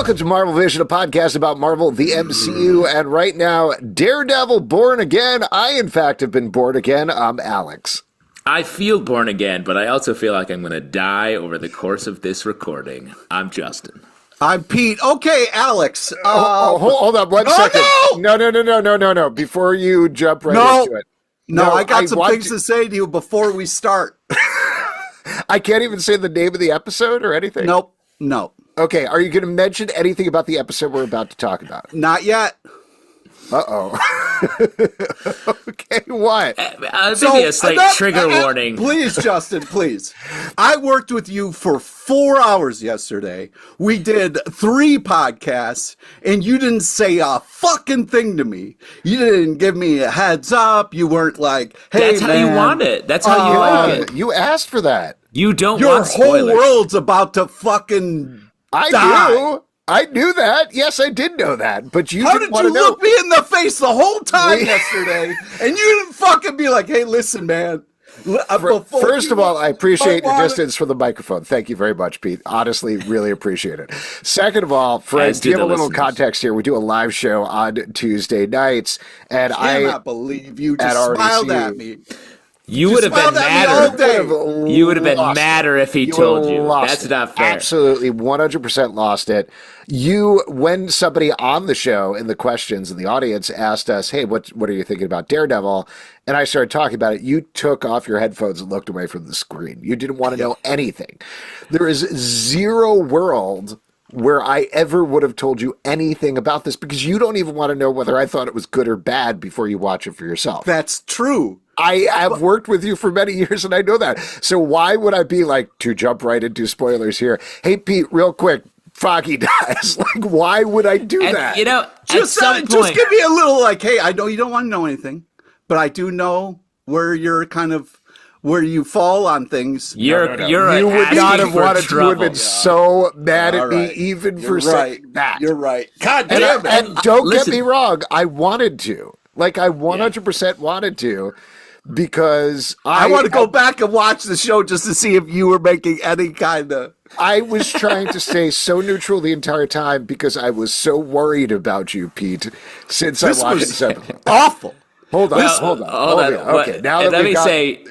Welcome to Marvel Vision, a podcast about Marvel, the MCU, and right now, Daredevil, Born Again. I, in fact, have been born again. I'm Alex. I feel born again, but I also feel like I'm going to die over the course of this recording. I'm Justin. I'm Pete. Okay, Alex. Hold on one second. No. Before you jump right into it. No, I got some things to say to you before we start. I can't even say the name of the episode or anything? Nope. No. Okay, are you going to mention anything about the episode we're about to talk about? Not yet. Uh-oh. Okay, what? Maybe a slight trigger warning. Please, Justin, please. I worked with you for 4 hours yesterday. We did 3 podcasts, and you didn't say a fucking thing to me. You didn't give me a heads up. You weren't like, hey, That's how you want it. That's how you like it. You asked for that. You don't Your want spoilers. whole world's about to fucking die. I knew that. Yes, I did know that. But you How didn't did want you to know. look me in the face the whole time yesterday, and you didn't fucking be like, hey, listen, man. First of all, I appreciate your distance from the microphone. Thank you very much, Pete. Honestly, really appreciate it. Second of all, friends, give a little context here. We do a live show on Tuesday nights, and I cannot believe you just smiled at me. You would have been madder. You would have been madder if he told you. That's not fair. Absolutely, 100% lost it. When somebody on the show in the questions in the audience asked us, hey, what are you thinking about Daredevil? And I started talking about it. You took off your headphones and looked away from the screen. You didn't want to know anything. There is zero world where I ever would have told you anything about this because you don't even want to know whether I thought it was good or bad before you watch it for yourself. That's true. I have worked with you for many years, and I know that. So why would I be like, to jump right into spoilers here? Hey, Pete, real quick, Foggy dies. Like, why would I do that? You know, just give me a little like, hey, I know you don't want to know anything, but I do know where you're kind of where you fall on things. You would not have wanted to. You would have been so mad at me, even for saying that. You're right. God damn it. And don't get me wrong, I wanted to. Like, I 100% wanted to. Because I want to go back and watch the show just to see if you were making any kind of... I was trying to stay so neutral the entire time because I was so worried about you, Pete, since I watched this episode. Awful. Hold on. Okay, now that let me say,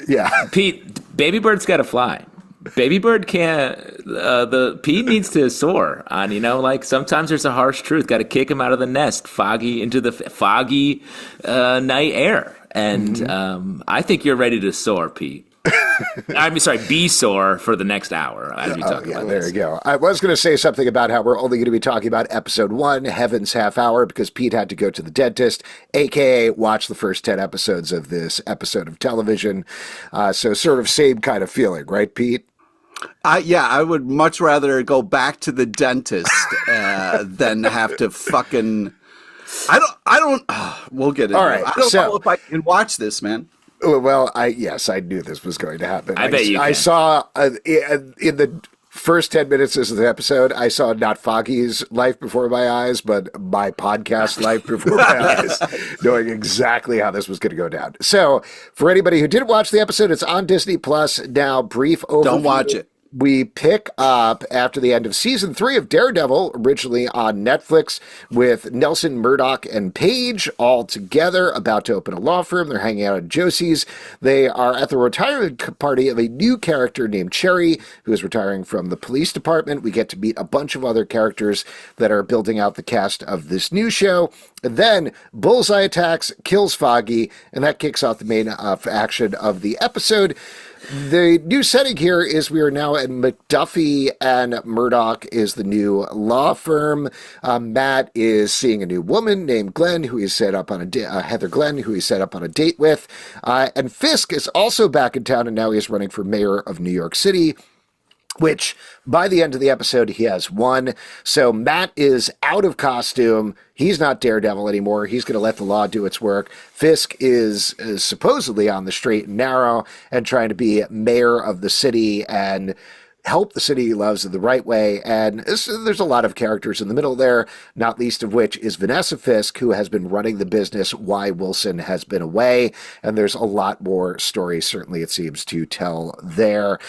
Pete, Baby Bird's got to fly. Baby Bird can't. Pete needs to soar on. Like sometimes there's a harsh truth. Got to kick him out of the nest, into the foggy night air. And I think you're ready to soar, Pete. I'm sorry, be sore for the next hour as we talk about this. There you go. I was going to say something about how we're only going to be talking about episode 1, Heaven's Half Hour, because Pete had to go to the dentist, a.k.a. watch the first 10 episodes of this episode of television. So sort of same kind of feeling, right, Pete? I would much rather go back to the dentist than have to fucking... I don't. We'll get into it. I don't know if I can watch this, man. Well, I knew this was going to happen. I bet you can. I saw in the first 10 minutes of the episode, I saw not Foggy's life before my eyes, but my podcast life before my eyes, knowing exactly how this was going to go down. So, for anybody who didn't watch the episode, it's on Disney Plus now. Brief overview. Don't watch it. We pick up after the end of season 3 of Daredevil, originally on Netflix, with Nelson, Murdock, and Page all together, about to open a law firm. They're hanging out at Josie's. They are at the retirement party of a new character named Cherry, who is retiring from the police department. We get to meet a bunch of other characters that are building out the cast of this new show. And then Bullseye attacks, kills Foggy, and that kicks off the main action of the episode. The new setting here is we are now at McDuffie, and Murdock is the new law firm. Matt is seeing a new woman named Glenn, who he's set up on Heather Glenn, who he's set up on a date with. And Fisk is also back in town, and now he's running for mayor of New York City, which by the end of the episode, he has won. So Matt is out of costume. He's not Daredevil anymore. He's going to let the law do its work. Fisk is supposedly on the straight and narrow and trying to be mayor of the city and help the city he loves in the right way. And there's a lot of characters in the middle there, not least of which is Vanessa Fisk, who has been running the business while Wilson has been away. And there's a lot more stories, certainly it seems, to tell there.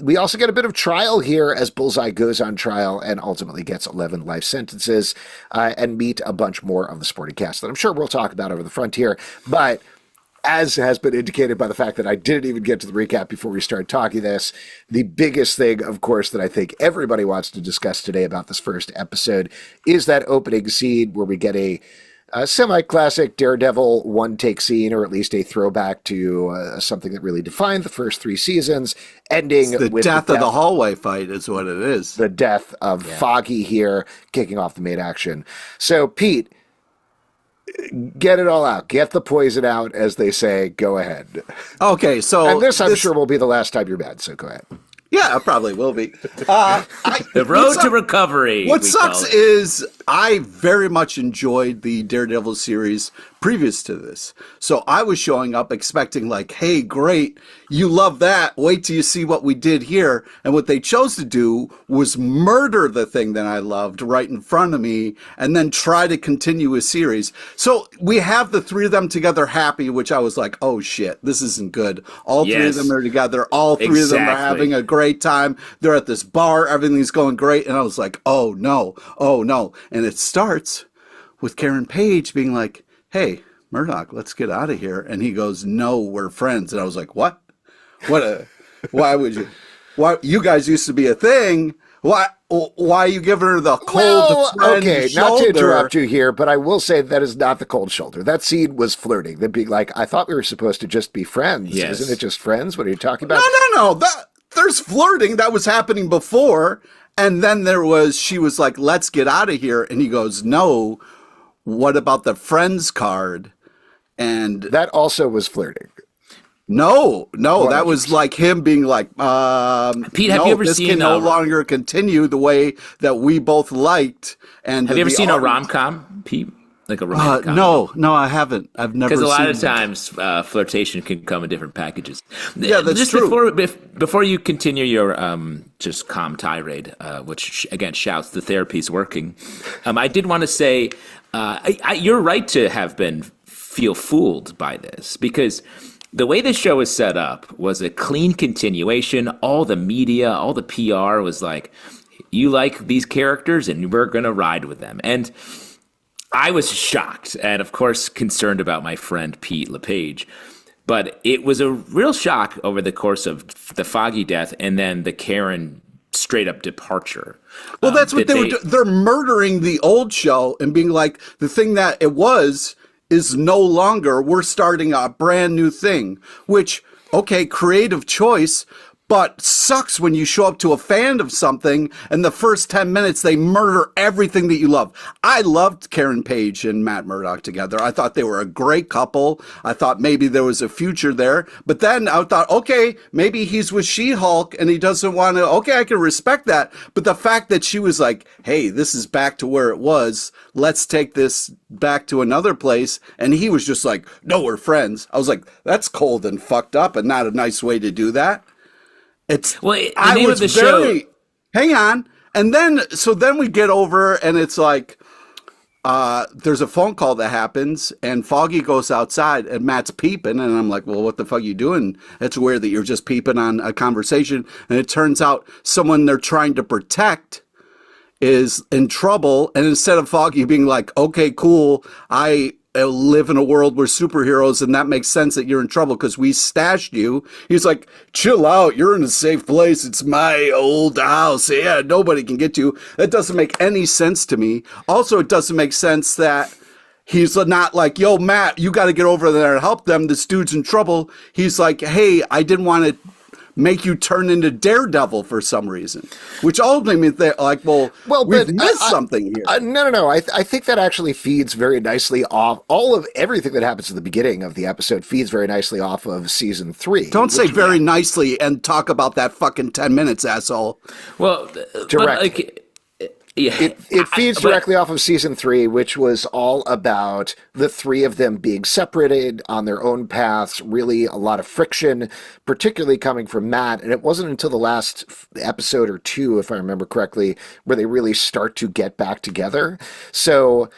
We also get a bit of trial here as Bullseye goes on trial and ultimately gets 11 life sentences, and meet a bunch more of the supporting cast that I'm sure we'll talk about over the frontier. But as has been indicated by the fact that I didn't even get to the recap before we started talking this, the biggest thing, of course, that I think everybody wants to discuss today about this first episode is that opening scene where we get a semi-classic Daredevil one-take scene, or at least a throwback to something that really defined the first 3 seasons, ending with the death of the hallway fight is what it is. The death of Foggy here, kicking off the main action. So, Pete, get it all out. Get the poison out, as they say. Go ahead. Okay, so... And this, I'm sure, will be the last time you're mad, so go ahead. Yeah, it probably will be. The road to recovery. What sucks is I very much enjoyed the Daredevil series previous to this. So I was showing up expecting like, hey, great, you love that. Wait till you see what we did here. And what they chose to do was murder the thing that I loved right in front of me and then try to continue a series. So we have the 3 of them together happy, which I was like, oh shit, this isn't good. All 3 of them are together. All 3 of them are having a great time. They're at this bar. Everything's going great. And I was like, oh no, oh no. And it starts with Karen Page being like, hey, Murdock, let's get out of here. And he goes, no, we're friends. And I was like, what? Why would you? Why, you guys used to be a thing. Why are you giving her the cold friend okay, shoulder? not to interrupt you here, but I will say that is not the cold shoulder. That scene was flirting. They'd be like, I thought we were supposed to just be friends. Yes. Isn't it just friends? What are you talking about? No. There's flirting that was happening before. And then she was like, let's get out of here. And he goes, no, what about the friends card? And that also was flirting. No, that was like him being like, Pete, have you ever this seen can no longer continue the way that we both liked. And have you ever seen a rom-com, Pete? Like a rom-com? No, I haven't. I've never seen. Because a lot of times flirtation can come in different packages. Yeah, that's just true. Before you continue your just calm tirade, which again shouts the therapy's working, I did want to say you're right to have feel fooled by this, because the way this show is set up was a clean continuation. All the media, all the PR was like, you like these characters and we're going to ride with them. And I was shocked and, of course, concerned about my friend Pete LePage. But it was a real shock over the course of the Foggy death and then the Karen straight-up departure. Well, that's what they were doing. They're murdering the old show and being like, the thing that it was is no longer, we're starting a brand new thing, which, okay, creative choice, but sucks when you show up to a fan of something and the first 10 minutes they murder everything that you love. I loved Karen Page and Matt Murdock together. I thought they were a great couple. I thought maybe there was a future there. But then I thought, okay, maybe he's with She-Hulk and he doesn't want to, okay, I can respect that. But the fact that she was like, hey, this is back to where it was. Let's take this back to another place. And he was just like, no, we're friends. I was like, that's cold and fucked up and not a nice way to do that. I was very, hang on. And then we get over and it's like, there's a phone call that happens and Foggy goes outside and Matt's peeping. And I'm like, well, what the fuck are you doing? It's weird that you're just peeping on a conversation. And it turns out someone they're trying to protect is in trouble. And instead of Foggy being like, okay, cool, I live in a world where superheroes and that makes sense that you're in trouble because we stashed you. He's like, chill out. You're in a safe place. It's my old house. Yeah, nobody can get you. That doesn't make any sense to me. Also, it doesn't make sense that he's not like, yo, Matt, you got to get over there and help them. This dude's in trouble. He's like, hey, I didn't want to make you turn into Daredevil for some reason, which ultimately means they're like, well, we've missed something here. No. I think that actually feeds very nicely off all of everything that happens at the beginning of the episode feeds very nicely off of season 3. Don't say very nicely and talk about that fucking 10 minutes, asshole. Well, direct. Yeah, It feeds directly off of season 3, which was all about the three of them being separated on their own paths. Really, a lot of friction, particularly coming from Matt. And it wasn't until the last episode or two, if I remember correctly, where they really start to get back together. So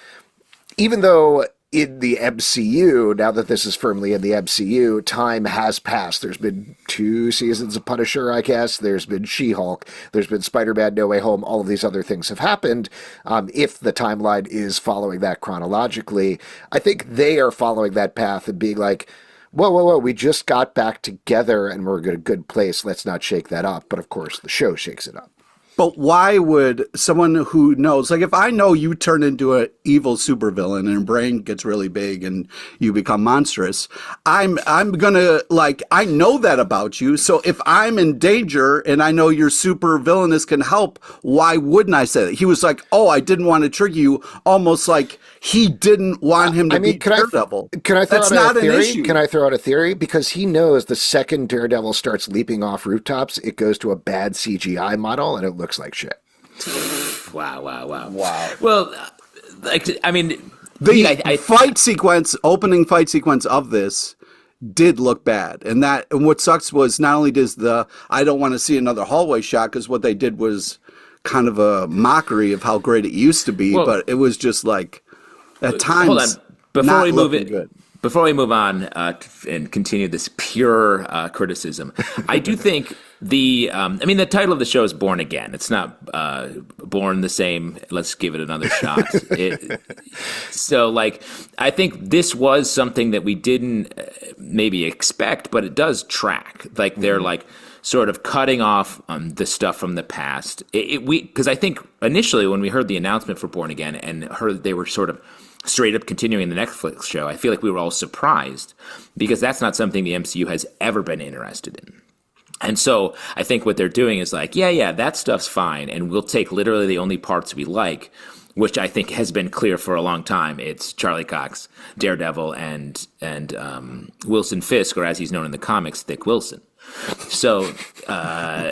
even though in the MCU, now that this is firmly in the MCU, time has passed. There's been 2 seasons of Punisher, I guess. There's been She-Hulk. There's been Spider-Man No Way Home. All of these other things have happened. If the timeline is following that chronologically, I think they are following that path and being like, whoa, we just got back together and we're in a good place. Let's not shake that up. But of course, the show shakes it up. But why would someone who knows, like if I know you turn into an evil supervillain and your brain gets really big and you become monstrous, I'm gonna, like, I know that about you. So if I'm in danger and I know your super villainous can help, why wouldn't I say that? He was like, oh, I didn't want to trigger you, almost like he didn't want him to be Daredevil. Can I throw That's out not a an theory? issue. Can I throw out a theory? Because he knows the second Daredevil starts leaping off rooftops, it goes to a bad CGI model and it looks like shit. Wow. Well, like, I mean, The fight sequence, opening fight sequence of this did look bad. And what sucks was not only does I don't want to see another hallway shot, because what they did was kind of a mockery of how great it used to be, but it was just like at times hold on. good. Before we move on and continue this pure criticism, I do think the title of the show is Born Again. It's not Born the Same, let's give it another shot. So, like, I think this was something that we didn't maybe expect, but it does track. Like, they're like sort of cutting off the stuff from the past. Because I think initially when we heard the announcement for Born Again and heard they were sort of straight up continuing the Netflix show, I feel like we were all surprised because that's not something the MCU has ever been interested in. And so I think what they're doing is like, yeah, that stuff's fine. And we'll take literally the only parts we like, which I think has been clear for a long time. It's Charlie Cox, Daredevil, and Wilson Fisk, or as he's known in the comics, Thick Wilson. So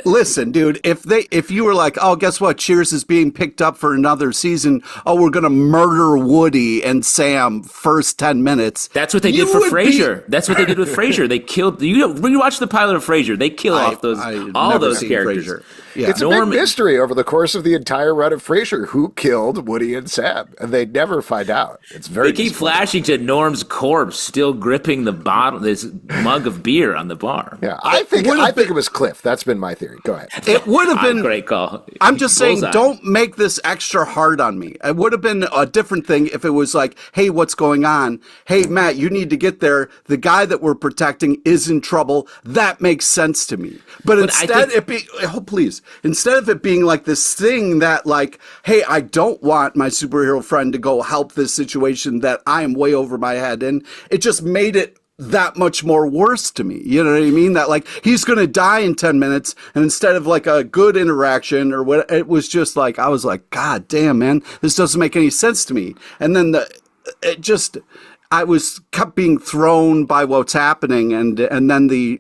listen, dude, if you were like, oh, guess what? Cheers is being picked up for another season. Oh, we're going to murder Woody and Sam first 10 minutes. That's what they did for Frasier. That's what they did with Frasier. They killed, when you watch the pilot of Frasier, they kill off all those characters. Frasier. Yeah. It's a big mystery over the course of the entire run of Frasier who killed Woody and Sam, and they never find out. It's very. They keep flashing to Norm's corpse still gripping the bottle, this mug of beer on the bar. Yeah, I think it was Cliff. That's been my theory. Go ahead. It would have been great call. I'm just saying, Bullseye. don't make this extra hard on me. It would have been a different thing if it was like, hey, what's going on? Hey, Matt, you need to get there. The guy that we're protecting is in trouble. That makes sense to me. But instead, instead of it being like this thing that like, hey, I don't want my superhero friend to go help this situation that I am way over my head in, it just made it that much more worse to me. You know what I mean? That like he's going to die in 10 minutes and instead of like a good interaction or what, it was just like, I was like, God damn, man, this doesn't make any sense to me. And then I was kept being thrown by what's happening, and then the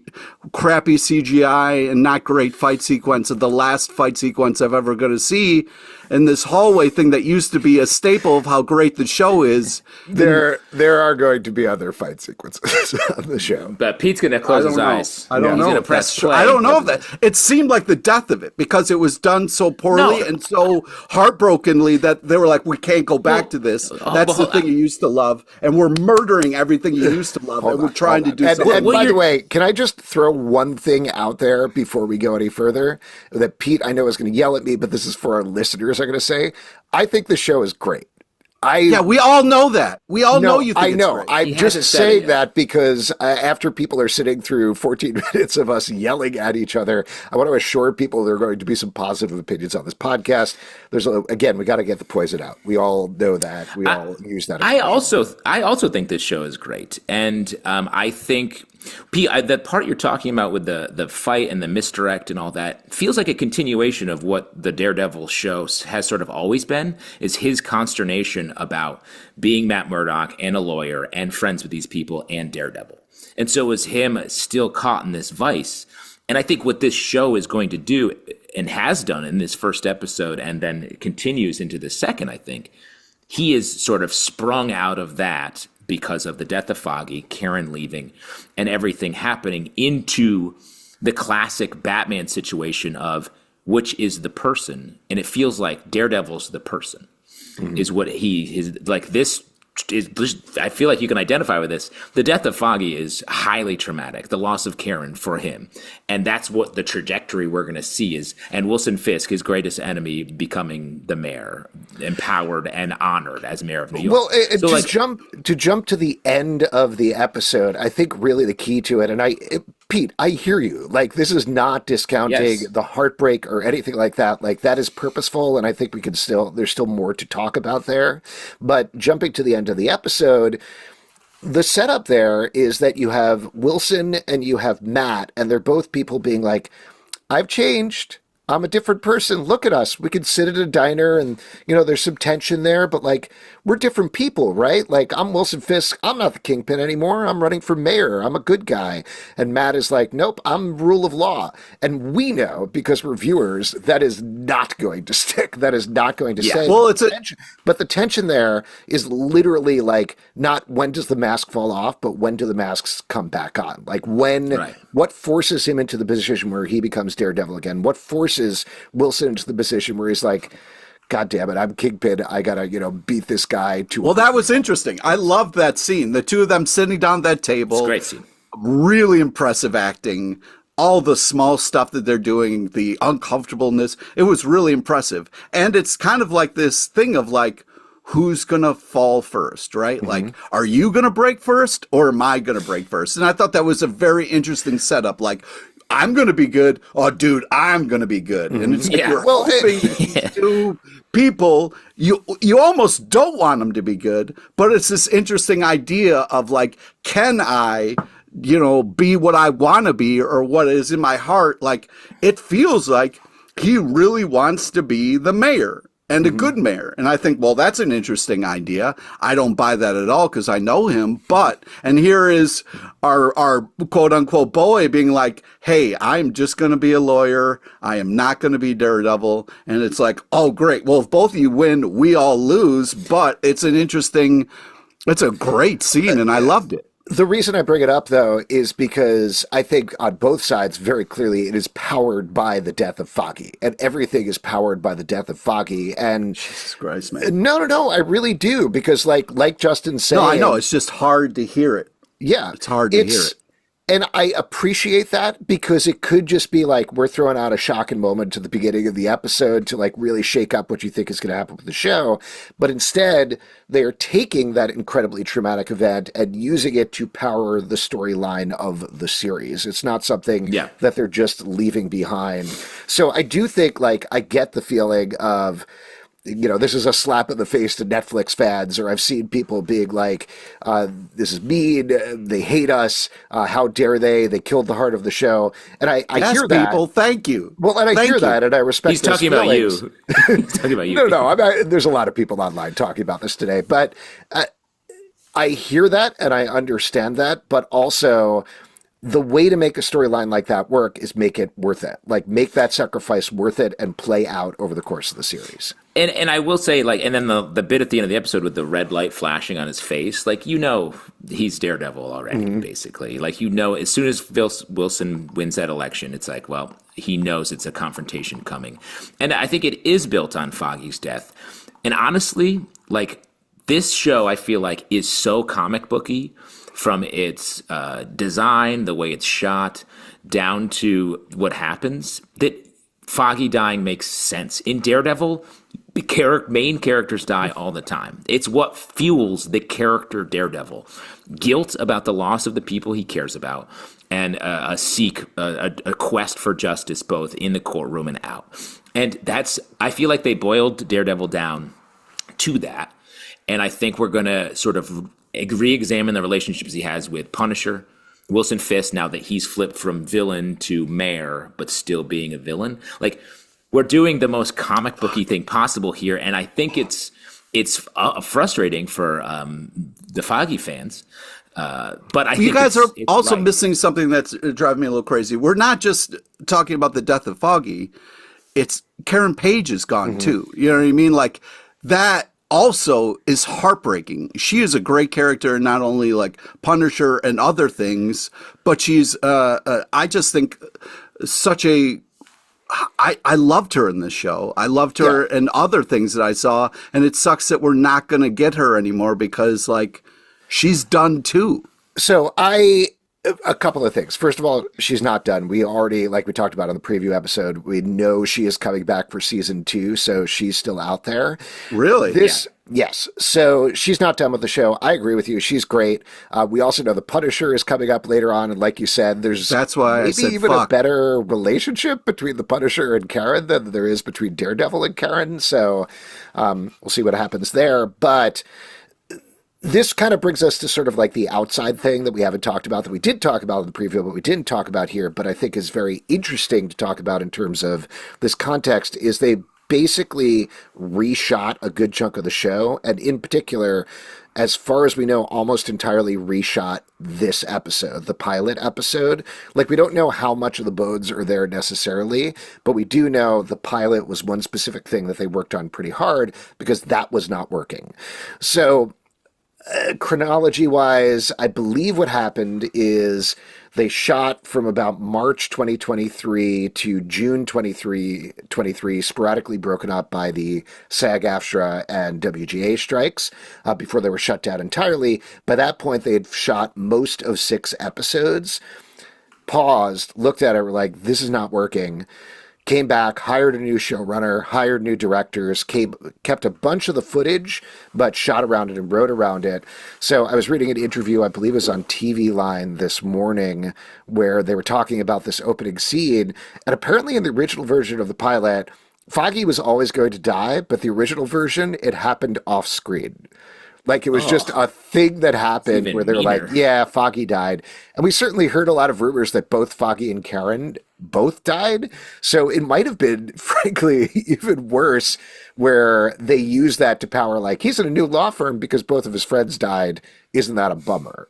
crappy CGI and not great fight sequence of the last fight sequence I've ever going to see, and this hallway thing that used to be a staple of how great the show is. There are going to be other fight sequences on the show, but Pete's going to close his eyes. I don't know. He's going to press play. I don't know if that. It seemed like the death of it because it was done so poorly and so heartbrokenly that they were like, we can't go back to this. That's the thing you used to love, and we're murdering everything you used to love, and we're trying to do something. And by the way, can I just throw one thing out there before we go any further? That Pete, I know, is going to yell at me, but this is for our listeners. I'm going to say, I think the show is great. We all know that. We all know you think it's great. I'm just saying that because after people are sitting through 14 minutes of us yelling at each other, I want to assure people there are going to be some positive opinions on this podcast. Again, we got to get the poison out. We all know that. We all use that. I also think this show is great, and I think. Pete, that part you're talking about with the fight and the misdirect and all that feels like a continuation of what the Daredevil show has sort of always been, is his consternation about being Matt Murdock and a lawyer and friends with these people and Daredevil. And so is him still caught in this vice. And I think what this show is going to do, and has done in this first episode, and then it continues into the second, I think, he is sort of sprung out of that because of the death of Foggy, Karen leaving, and everything happening into the classic Batman situation of which is the person. And it feels like Daredevil's the person, is what he is like. This is, I feel like you can identify with this. The death of Foggy is highly traumatic, the loss of Karen for him. And that's what the trajectory we're going to see is, and Wilson Fisk, his greatest enemy, becoming the mayor, empowered and honored as mayor of New York. Well, So, to jump to the end of the episode, I think really the key to it, and Pete, I hear you. Like, this is not discounting the heartbreak or anything like that. Like, that is purposeful, and I think there's still more to talk about there. But jumping to the end of the episode, the setup there is that you have Wilson and you have Matt, and they're both people being like, I've changed. I'm a different person. Look at us. We can sit at a diner and, there's some tension there, but like, we're different people, right? Like, I'm Wilson Fisk. I'm not the kingpin anymore. I'm running for mayor. I'm a good guy. And Matt is like, nope, I'm rule of law. And we know, because we're viewers, that is not going to stick. That is not going to stay. Well, but the tension there is literally like, not when does the mask fall off, but when do the masks come back on? Like what forces him into the position where he becomes Daredevil again? What forces Wilson into the position where he's like, God damn it, I'm Kingpin. I gotta, beat this guy to. Well, that was interesting. I loved that scene. The two of them sitting down at that table. It's a great scene. Really impressive acting. All the small stuff that they're doing, the uncomfortableness. It was really impressive. And it's kind of like this thing of like, who's gonna fall first, right? Mm-hmm. Like, are you gonna break first or am I gonna break first? And I thought that was a very interesting setup. Like, I'm going to be good. Oh, dude, I'm going to be good. And it's like you're hoping these two people, you almost don't want them to be good, but it's this interesting idea of like, can I, be what I want to be or what is in my heart? Like, it feels like he really wants to be the mayor. And a good mayor. And I think, well, that's an interesting idea. I don't buy that at all because I know him. And here is our quote unquote boy being like, hey, I'm just going to be a lawyer. I am not going to be Daredevil. And it's like, oh, great. Well, if both of you win, we all lose. But it's a great scene and I loved it. The reason I bring it up, though, is because I think on both sides, very clearly, it is powered by the death of Foggy. And everything is powered by the death of Foggy. And Jesus Christ, man. No, I really do. Because like Justin said. No, I know. It's just hard to hear it. Yeah. It's hard to hear it. And I appreciate that because it could just be like we're throwing out a shocking moment to the beginning of the episode to like really shake up what you think is going to happen with the show. But instead, they are taking that incredibly traumatic event and using it to power the storyline of the series. It's not something that they're just leaving behind. So I do think like I get the feeling of, this is a slap in the face to Netflix fans, or I've seen people being like, this is mean, they hate us, how dare they killed the heart of the show. And I hear that. People, thank you. Well, and I hear that, and I respect He's talking about you. He's talking about you. No, there's a lot of people online talking about this today, but I hear that, and I understand that, but also the way to make a storyline like that work is make it worth it. Like, make that sacrifice worth it and play out over the course of the series. And I will say, like, and then the bit at the end of the episode with the red light flashing on his face, like, he's Daredevil already, basically. Like, as soon as Wilson wins that election, it's like, well, he knows it's a confrontation coming. And I think it is built on Foggy's death. And honestly, like, this show, I feel like, is so comic booky from its design, the way it's shot, down to what happens, that Foggy dying makes sense. In Daredevil, the main characters die all the time. It's what fuels the character Daredevil. Guilt about the loss of the people he cares about, and a quest for justice both in the courtroom and out. And I feel like they boiled Daredevil down to that. And I think we're going to sort of re-examine the relationships he has with Punisher, Wilson Fisk, now that he's flipped from villain to mayor, but still being a villain. Like, we're doing the most comic booky thing possible here, and I think it's frustrating for the Foggy fans. But I think you guys are also right. missing something that's driving me a little crazy. We're not just talking about the death of Foggy. it's Karen Page is gone too. You know what I mean? Like that also is heartbreaking. She is a great character, not only like Punisher and other things, but she's, I just think such a, I loved her in this show. I loved her in other things that I saw. And it sucks that we're not going to get her anymore because like she's done too. So a couple of things. First of all, she's not done. We already, like we talked about on the preview episode, we know she is coming back for season 2, so she's still out there. Really? Yes. So she's not done with the show. I agree with you. She's great. We also know the Punisher is coming up later on, and like you said, that's why maybe I said even fuck. a better relationship between the Punisher and Karen than there is between Daredevil and Karen. So we'll see what happens there. But this kind of brings us to sort of like the outside thing that we haven't talked about, that we did talk about in the preview, but we didn't talk about here, but I think is very interesting to talk about in terms of this context, is they basically reshot a good chunk of the show, and in particular, as far as we know, almost entirely reshot this episode, the pilot episode. Like, we don't know how much of the bones are there necessarily, but we do know the pilot was one specific thing that they worked on pretty hard because that was not working. So chronology-wise, I believe what happened is they shot from about March 2023 to June 2023, sporadically broken up by the SAG-AFTRA and WGA strikes before they were shut down entirely. By that point, they had shot most of 6 episodes, paused, looked at it, were like, this is not working. Came back, hired a new showrunner, hired new directors, kept a bunch of the footage, but shot around it and wrote around it. So I was reading an interview, I believe it was on TV Line this morning, where they were talking about this opening scene. And apparently in the original version of the pilot, Foggy was always going to die, but the original version, it happened off screen. Like, it was just a thing that happened where they were like, yeah, Foggy died. And we certainly heard a lot of rumors that both Foggy and Karen both died. So it might have been, frankly, even worse, where they used that to power, like, he's in a new law firm because both of his friends died. Isn't that a bummer?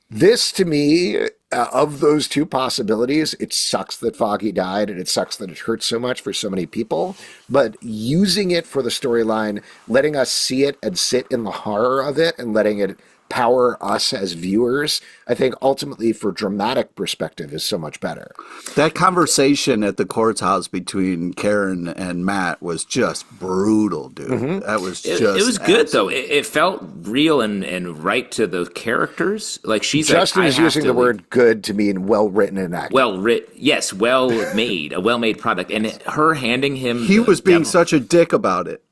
This, to me, of those two possibilities, it sucks that Foggy died, and it sucks that it hurts so much for so many people. But using it for the storyline, letting us see it and sit in the horror of it, and letting it power us as viewers, I think ultimately for dramatic perspective is so much better. That conversation at the courthouse between Karen and Matt was just brutal, dude. That was just... It was good, though. It felt real and right to the characters. Like, she's Justin like, is using the word good to mean well-written and acted. Well-written. Yes, well-made. A well-made product. And her handing him... He was being such a dick about it.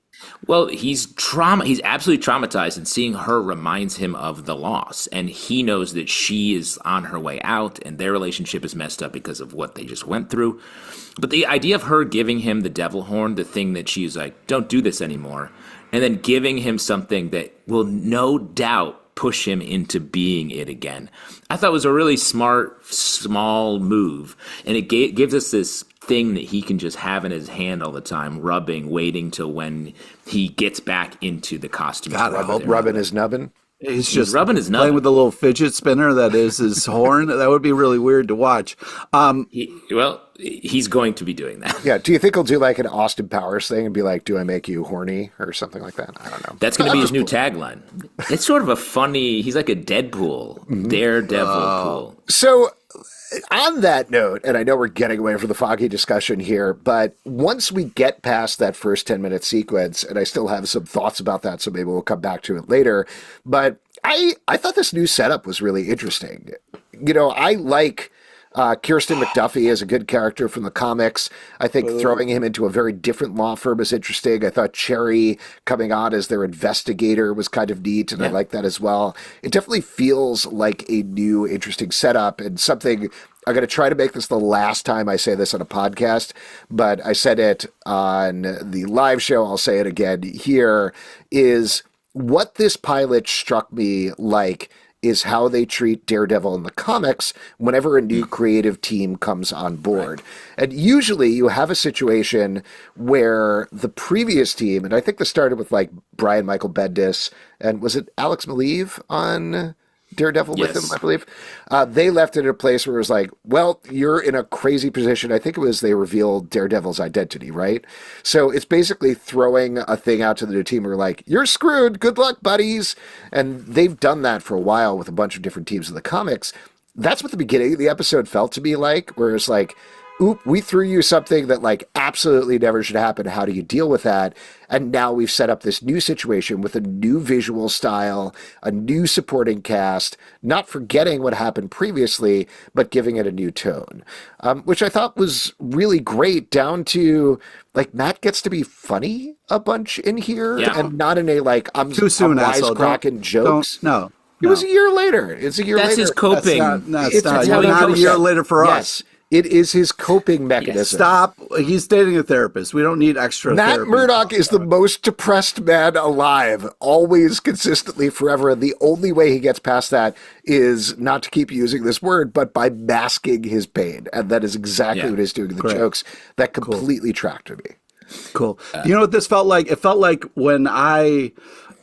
Well, he's absolutely traumatized, and seeing her reminds him of the loss. And he knows that she is on her way out, and their relationship is messed up because of what they just went through. But the idea of her giving him the devil horn, the thing that she's like, don't do this anymore, and then giving him something that will no doubt push him into being it again, I thought was a really smart, small move. And it gives us this thing that he can just have in his hand all the time, rubbing, waiting till when he gets back into the costume. God, I hope rubbing his nubbin. He's just rubbing his playing with the little fidget spinner that is his horn. That would be really weird to watch. He's going to be doing that. Yeah. Do you think he'll do like an Austin Powers thing and be like, do I make you horny or something like that? I don't know. That's going to be his new tagline. It's sort of a funny, he's like a Deadpool, Daredevil pool. So on that note, and I know we're getting away from the Foggy discussion here, but once we get past that first 10-minute sequence, and I still have some thoughts about that, so maybe we'll come back to it later, but I thought this new setup was really interesting. You know, I like Kirsten McDuffie is a good character from the comics. I think throwing him into a very different law firm is interesting. I thought Cherry coming on as their investigator was kind of neat, and I like that as well. It definitely feels like a new, interesting setup, and something... I'm going to try to make this the last time I say this on a podcast, but I said it on the live show. I'll say it again here, is what this pilot struck me like is how they treat Daredevil in the comics whenever a new creative team comes on board. And usually you have a situation where the previous team, and I think this started with like Brian Michael Bendis, and was it Alex Maleev on Daredevil with Yes. him, I believe. They left it at a place where it was like, well, you're in a crazy position. I think it was they revealed Daredevil's identity, right? So it's basically throwing a thing out to the new team where like, you're screwed. Good luck, buddies. And they've done that for a while with a bunch of different teams in the comics. That's what the beginning of the episode felt to me like, where it's like, oop, we threw you something that like absolutely never should happen. How do you deal with that? And now we've set up this new situation with a new visual style, a new supporting cast, not forgetting what happened previously, but giving it a new tone, which I thought was really great, down to like Matt gets to be funny a bunch in here, and not in a like, I'm Too soon, asshole. wisecracking jokes. No. It was a year later. It's a year later. That's his coping. That's how he not a copes. year later for us. Yes. It is his coping mechanism. Stop. He's dating a therapist. We don't need extra Matt therapy. Murdock is the most depressed man alive, always, consistently, forever. And the only way he gets past that is not to keep using this word, but by masking his pain. And that is exactly what he's doing in the jokes. That completely tracked to me. Cool. You know what this felt like? It felt like when I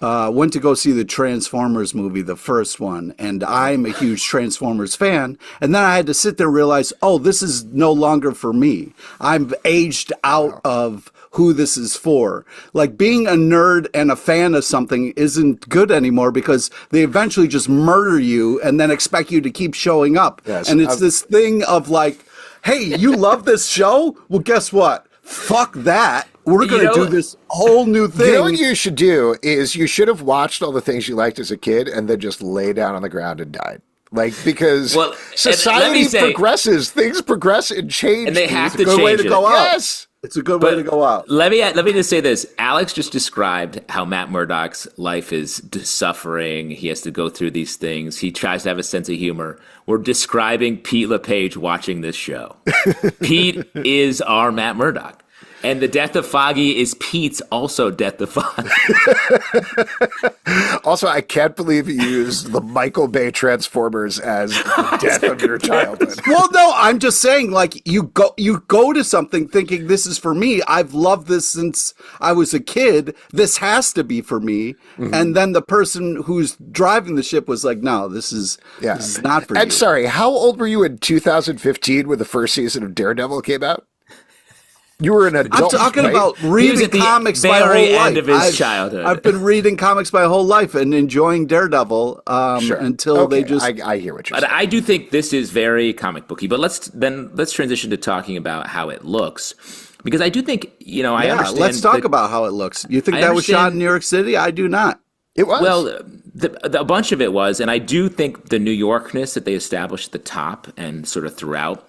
went to go see the Transformers movie, the first one, and I'm a huge Transformers fan, and then I had to sit there and realize, oh, this is no longer for me. I'm aged out of who this is for. Like, being a nerd and a fan of something isn't good anymore because they eventually just murder you and then expect you to keep showing up. Yes, and it's this thing of like, hey, you love this show? Well, guess what? Fuck that. We're going to do this whole new thing. You know what you should do is you should have watched all the things you liked as a kid and then just lay down on the ground and died. Like, because society progresses, things progress and change. And they have to change it. It's a good way to go out. Yes. It's a good way to go out. Let me just say this. Alex just described how Matt Murdock's life is suffering. He has to go through these things. He tries to have a sense of humor. We're describing Pete LePage watching this show. Pete is our Matt Murdock. And the death of Foggy is Pete's also death of Foggy. Also, I can't believe you used the Michael Bay Transformers as the death of your childhood. Well, no, I'm just saying, like, you go to something thinking this is for me. I've loved this since I was a kid. This has to be for me. Mm-hmm. And then the person who's driving the ship was like, no, this is not for you. And sorry, how old were you in 2015 when the first season of Daredevil came out? You were an adult. I'm talking about reading comics my whole life. End of his childhood. I've been reading comics my whole life and enjoying Daredevil until they just. I hear what you're saying. I do think this is very comic booky. But let's transition to talking about how it looks, because I do think I understand. Let's talk about how it looks. You think that was shot in New York City? I do not. It was. Well, a bunch of it was, and I do think the New Yorkness that they established at the top and sort of throughout,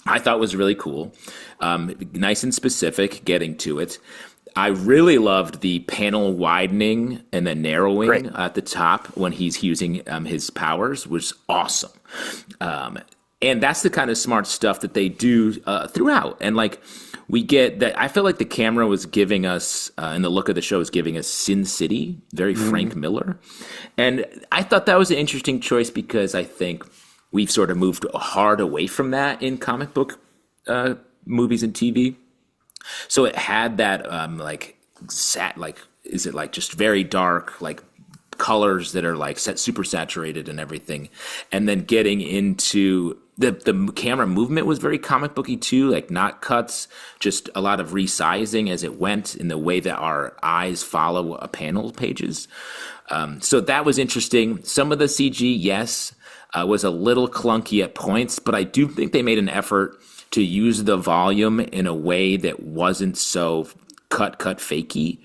I thought was really cool. Nice and specific, getting to it. I really loved the panel widening and then narrowing at the top when he's using his powers, was awesome. And that's the kind of smart stuff that they do throughout. And like, we get that. I feel like the camera was giving us, and the look of the show was giving us Sin City, very Frank Miller. And I thought that was an interesting choice because I think we've sort of moved hard away from that in comic book movies and TV. So it had that is it like just very dark, like colors that are like super saturated and everything. And then getting into the camera movement was very comic booky too, like not cuts, just a lot of resizing as it went in the way that our eyes follow a panel pages. So that was interesting. Some of the CG, yes, was a little clunky at points, but I do think they made an effort to use the volume in a way that wasn't so cut fakey.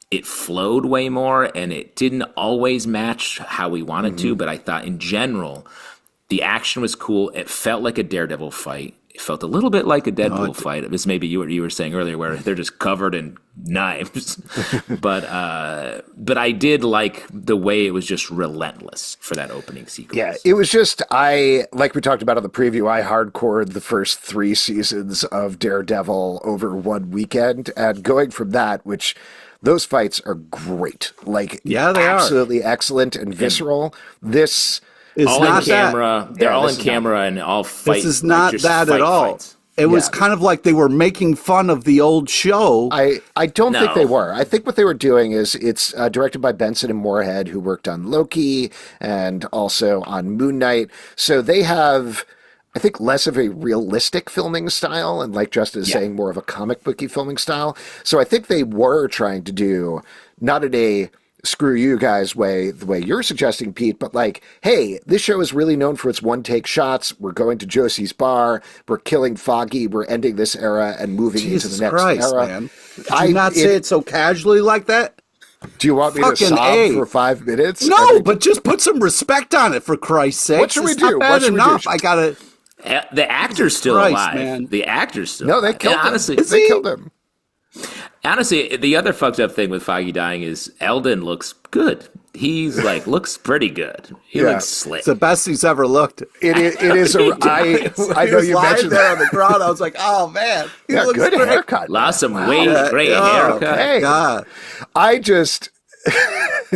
It flowed way more, and it didn't always match how we wanted to, but I thought in general, the action was cool. It felt like a Daredevil fight. It felt a little bit like a Deadpool fight. This maybe you were saying earlier, where they're just covered in knives. But I did like the way it was just relentless for that opening sequence. Yeah, it was just, like we talked about on the preview, I hardcored the first 3 seasons of Daredevil over one weekend, and going from that, which those fights are great. Like, they absolutely excellent and visceral. This is all not in camera. That. They're all in camera and all fight. This is not that at all. Fights. It was kind of like they were making fun of the old show. I don't think No. they were. I think what they were doing is it's directed by Benson and Moorhead, who worked on Loki and also on Moon Knight. So they have, I think, less of a realistic filming style and, like Justin is saying, more of a comic booky filming style. So I think they were trying to do, not in a screw you guys way, the way you're suggesting, Pete, but like, hey, this show is really known for its one-take shots. We're going to Josie's bar. We're killing Foggy. We're ending this era and moving into the next Christ, era. man. Did you not say it so casually like that? Do you want me to Fucking sob A. for 5 minutes? No, I mean, but just put some respect on it, for Christ's sake. What should we It's not do? bad What should we do? enough. I gotta. The actor's still Christ, alive. man. The actor's still no, alive. they killed And him. honestly, They killed him. Honestly, the other fucked up thing with Foggy dying is Eldon looks good. He's like looks pretty good. He Yeah. looks slick. It's the best he's ever looked. It is I I know you lying mentioned there that. on the ground. I was like, oh man, he Yeah, looks good great. haircut. Lost some weight, great Oh, haircut. Hey, God. I just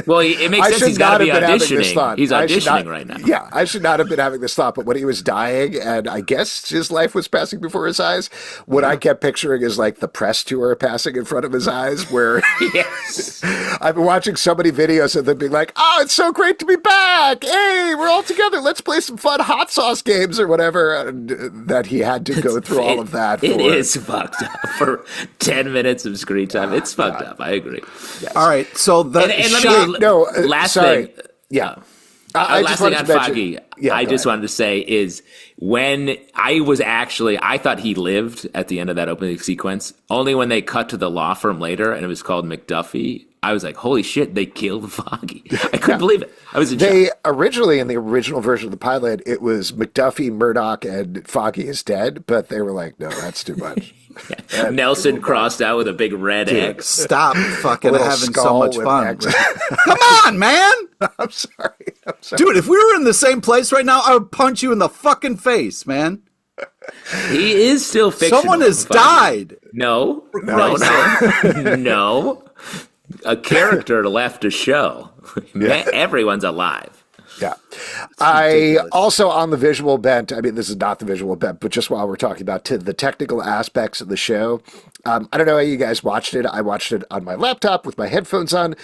Well, it makes I sense. should He's got not to be have been having this auditioning. thought. He's I should auditioning not- right now. Yeah, I should not have been having this thought, but when he was dying and I guess his life was passing before his eyes, what I kept picturing is like the press tour passing in front of his eyes where Yes. I've been watching so many videos of them being like, oh, it's so great to be back. Hey, we're all together. Let's play some fun hot sauce games or whatever. And that he had to go through all of that. It for, is fucked up for 10 minutes of screen time. It's fucked up. I agree. All right, so the And let shot. me no, last sorry. thing. Yeah. I Last just thing wanted on to mention- Foggy, Yeah, I go just ahead. wanted to say is when I thought he lived at the end of that opening sequence. Only when they cut to the law firm later and it was called McDuffie, I was like, holy shit, they killed Foggy. I couldn't believe it. I was in shock. They originally, in the original version of the pilot, it was McDuffie, Murdock, and Foggy is dead, but they were like, no, that's too much. Nelson crossed out with a big red X. Stop fucking Little having so skull much with fun. X. Come on, man. I'm sorry. Dude, if we were in the same place right now, I would punch you in the fucking face, man. He is still fictional. Someone has Foggy. died. No. No. A character left a show. Everyone's alive. Yeah. I ridiculous. also, on the visual bent, I mean, this is not the visual bent, but just while we're talking about the technical aspects of the show, I don't know how you guys watched it. I watched it on my laptop with my headphones on.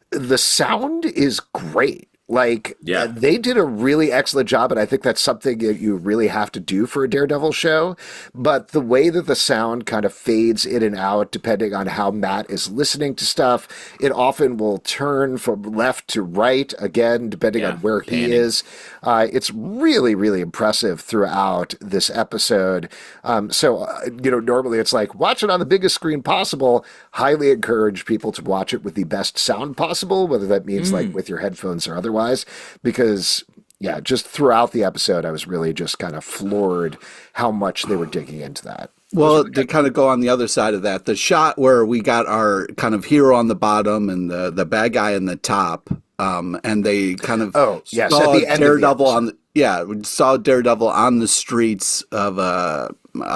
The sound is great. Like, Yeah. they did a really excellent job, and I think that's something that you really have to do for a Daredevil show. But the way that the sound kind of fades in and out, depending on how Matt is listening to stuff, it often will turn from left to right, again, depending on where he panning. is. It's really, really impressive throughout this episode. Normally it's like, watch it on the biggest screen possible. Highly encourage people to watch it with the best sound possible, whether that means like with your headphones or otherwise, because just throughout the episode, I was really just kind of floored how much they were digging into that. Well, to kind of go on the other side of that, the shot where we got our kind of hero on the bottom and the bad guy in the top, and they kind of Oh, yes, saw at the end of the Daredevil episode. we saw Daredevil on the streets of a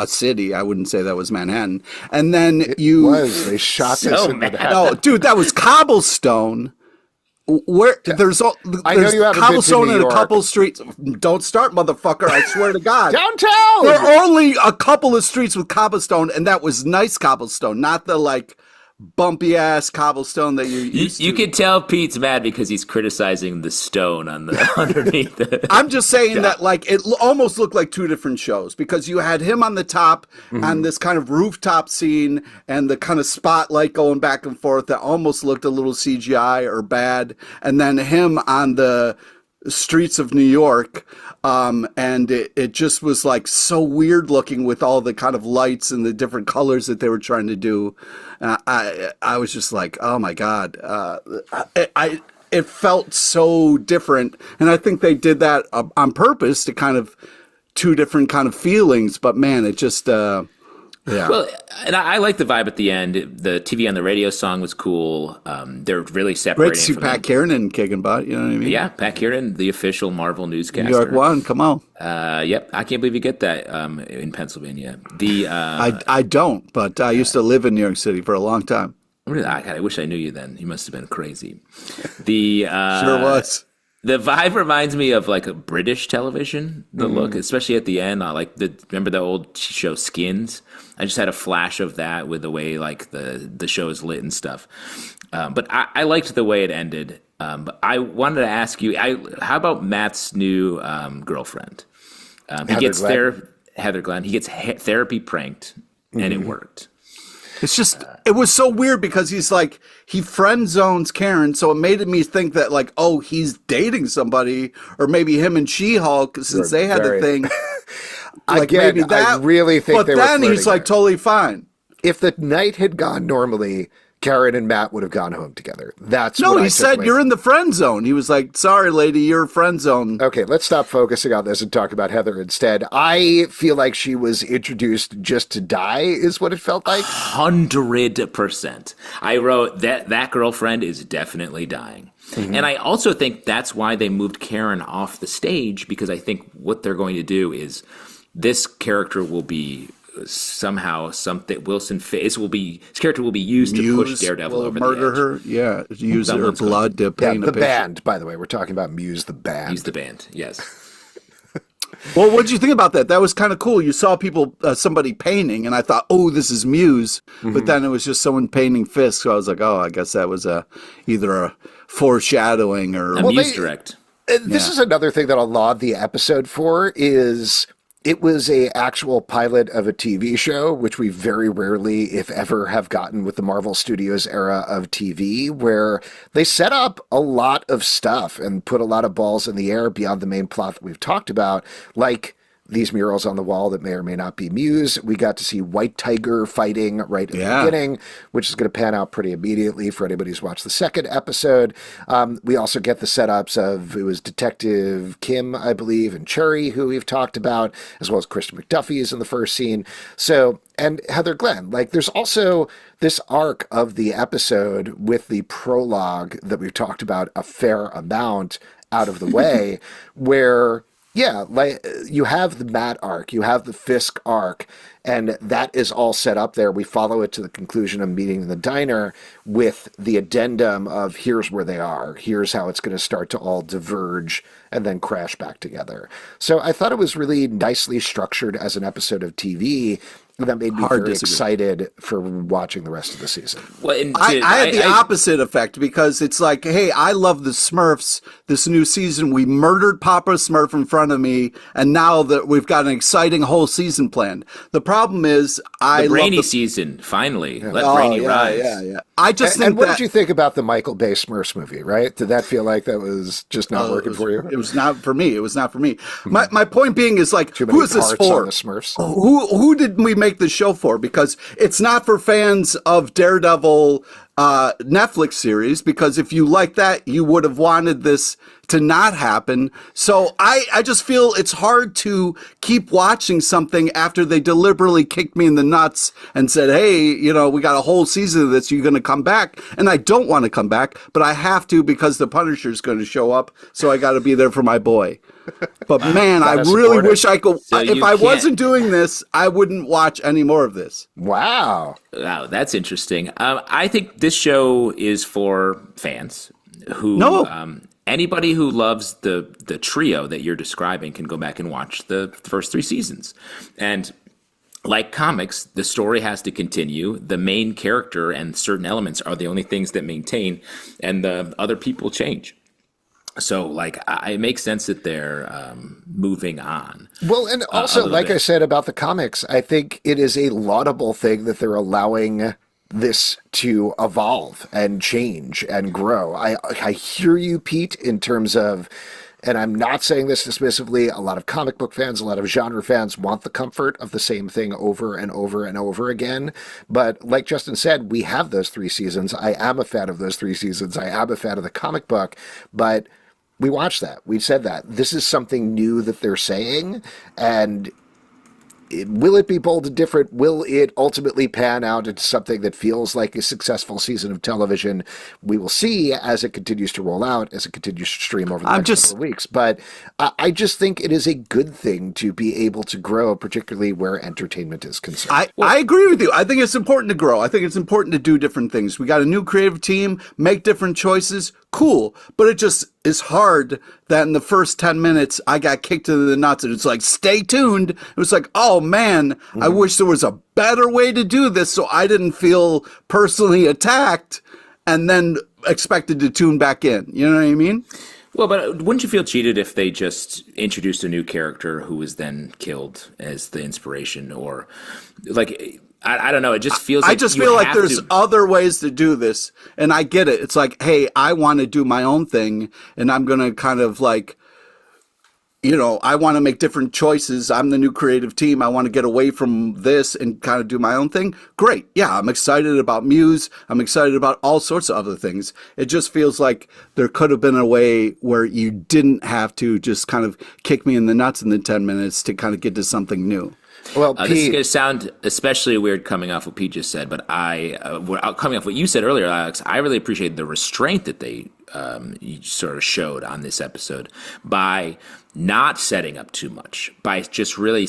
city. I wouldn't say that was Manhattan. And then They shot this So in mad. Manhattan. no, dude, that was cobblestone. Where there's I know you haven't been to cobblestone New in a York. couple streets. Don't start, motherfucker! I swear to God. Downtown! There are only a couple of streets with cobblestone, and that was nice cobblestone, not the like bumpy ass cobblestone that you're used You to. can tell Pete's mad because he's criticizing the stone on the underneath the I'm just saying that like it almost looked like two different shows because you had him on the top on this kind of rooftop scene and the kind of spotlight going back and forth that almost looked a little CGI or bad, and then him on the streets of New York. And it just was like so weird looking with all the kind of lights and the different colors that they were trying to do. I was just like, oh my God. It felt so different. And I think they did that on purpose to kind of two different kind of feelings, but man, it just, yeah. Well, and I like the vibe at the end. The TV on the radio song was cool. They're really separating. Great to see from Pat Kiernan kicking butt, you know what I mean? Yeah, Pat Kieran, the official Marvel newscaster. New York One, come on. Yep, I can't believe you get that in Pennsylvania. I don't, but I used to live in New York City for a long time. God, I wish I knew you then. You must have been crazy. The Sure was. The vibe reminds me of like a British television, the look, especially at the end. Remember the old show Skins? I just had a flash of that with the way like the show is lit and stuff. But I liked the way it ended. But I wanted to ask you, how about Matt's new girlfriend? Heather Glenn. He gets therapy pranked, and it worked. It's just, it was so weird because he's like, he friend zones Karen, so it made me think that like, oh, he's dating somebody, or maybe him and She-Hulk, since they had the thing. Like Again, maybe that. I really think but they were then he's flirting like there. totally fine. If the night had gone normally, Karen and Matt would have gone home together. That's No, what I he took said away you're from in the friend zone. He was like, sorry, lady, you're friend zone. Okay, let's stop focusing on this and talk about Heather instead. I feel like she was introduced just to die, is what it felt like. 100%. I wrote that girlfriend is definitely dying. And I also think that's why they moved Karen off the stage, because I think what they're going to do is this character will be somehow something his character will be used to push Daredevil will over murder the edge. her. Yeah, use her Someone's blood to Yeah, paint the a picture. band, by the way. We're talking about Muse, the band. Use the band, yes. Well, what did you think about that? That was kind of cool. You saw people, somebody painting, and I thought, oh, this is Muse. But then it was just someone painting Fisk. So I was like, oh, I guess that was either a foreshadowing or A Muse direct. This is another thing that I'll laud the episode for is it was a actual pilot of a TV show, which we very rarely, if ever, have gotten with the Marvel Studios era of TV, where they set up a lot of stuff and put a lot of balls in the air beyond the main plot that we've talked about, like these murals on the wall that may or may not be Muse. We got to see White Tiger fighting right at the beginning, which is going to pan out pretty immediately for anybody who's watched the second episode. We also get the setups of, it was Detective Kim, I believe, and Cherry, who we've talked about, as well as Christian McDuffie is in the first scene. So, and Heather Glenn. Like, there's also this arc of the episode with the prologue that we've talked about a fair amount out of the way, where... yeah, like you have the Matt arc, you have the Fisk arc, and that is all set up there. We follow it to the conclusion of meeting in the diner with the addendum of here's where they are, here's how it's going to start to all diverge and then crash back together. So I thought it was really nicely structured as an episode of TV that made me very excited for watching the rest of the season. Well, I had the opposite effect because it's like, hey, I love the Smurfs this new season. We murdered Papa Smurf in front of me, and now that we've got an exciting whole season planned. The problem is I the rainy love the season, finally. Let Rainy rise. Yeah. I just think and what that, did you think about the Michael Bay Smurfs movie, right? Did that feel like that was just not working for you? It was not for me. It was not for me. My point being is like, Too many who is this parts for? on the Smurfs. Who did we make the show for? Because it's not for fans of Daredevil Netflix series, because if you like that, you would have wanted this to not happen. So I just feel it's hard to keep watching something after they deliberately kicked me in the nuts and said, hey, you know, we got a whole season of this, you're going to come back. And I don't want to come back, but I have to because the Punisher's going to show up. So I got to be there for my boy. But man, I really wish I could. So if I wasn't doing this, I wouldn't watch any more of this. Wow. Wow, that's interesting. I think this show is for fans who anybody who loves the trio that you're describing can go back and watch the first 3 seasons. And like comics, the story has to continue. The main character and certain elements are the only things that maintain, and the other people change. So, like, it makes sense that they're moving on. Well, and also, like I said about the comics, I think it is a laudable thing that they're allowing this to evolve and change and grow. I hear you, Pete, in terms of, and I'm not saying this dismissively, a lot of comic book fans, a lot of genre fans want the comfort of the same thing over and over and over again. But like Justin said, we have those 3 seasons. I am a fan of those 3 seasons. I am a fan of the comic book, but we watched that. We said that. This is something new that they're saying, and will it be bold and different? Will it ultimately pan out into something that feels like a successful season of television? We will see as it continues to roll out, as it continues to stream over the next couple of weeks. But I just think it is a good thing to be able to grow, particularly where entertainment is concerned. I agree with you. I think it's important to grow. I think it's important to do different things. We got a new creative team, make different choices. cool. But it just is hard that in the first 10 minutes, I got kicked in the nuts. And it's like, stay tuned. It was like, oh, man, I wish there was a better way to do this so I didn't feel personally attacked and then expected to tune back in. You know what I mean? Well, but wouldn't you feel cheated if they just introduced a new character who was then killed as the inspiration, or like I don't know? It just feels. I just feel like there's other ways to do this, and I get it. It's like, hey, I want to do my own thing, and I'm gonna kind of like, I want to make different choices. I'm the new creative team. I want to get away from this and kind of do my own thing. Great. Yeah, I'm excited about Muse. I'm excited about all sorts of other things. It just feels like there could have been a way where you didn't have to just kind of kick me in the nuts in the 10 minutes to kind of get to something new. Well, this is going to sound especially weird coming off what Pete just said, but coming off what you said earlier, Alex, I really appreciate the restraint that they sort of showed on this episode by not setting up too much, by just really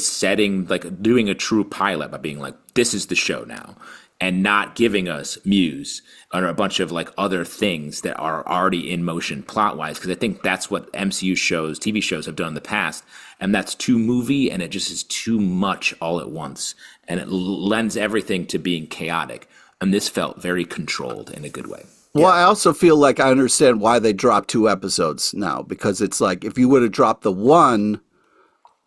doing a true pilot, by being like, this is the show now, and not giving us Muse or a bunch of like other things that are already in motion plot-wise, because I think that's what MCU shows, TV shows have done in the past, and that's too movie, and it just is too much all at once, and it lends everything to being chaotic, and this felt very controlled in a good way. Well, I also feel like I understand why they dropped 2 episodes now, because it's like if you would have dropped the one,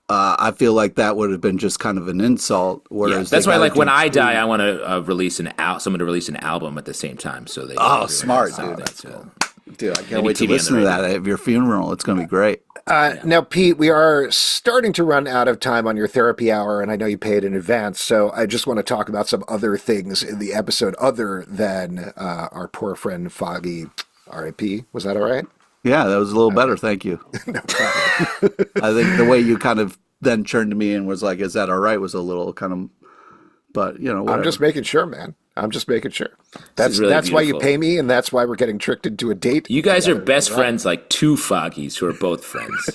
I feel like that would have been just kind of an insult. Whereas that's why, like, when I die, I want to release someone to release an album at the same time. So they smart, dude. That's cool. Dude, I can't wait to listen to that at your funeral. It's going to be great. Now, Pete, we are starting to run out of time on your therapy hour, and I know you paid in advance, so I just want to talk about some other things in the episode other than our poor friend Foggy, R.I.P. Was that all right? Yeah, that was a little better. Thank you. No problem. I think the way you kind of then turned to me and was like, is that all right, was a little kind of, but, whatever. I'm just making sure, man. I'm just making sure. That's really why you pay me, and that's why we're getting tricked into a date. You guys are best friends, like 2 Foggies who are both friends.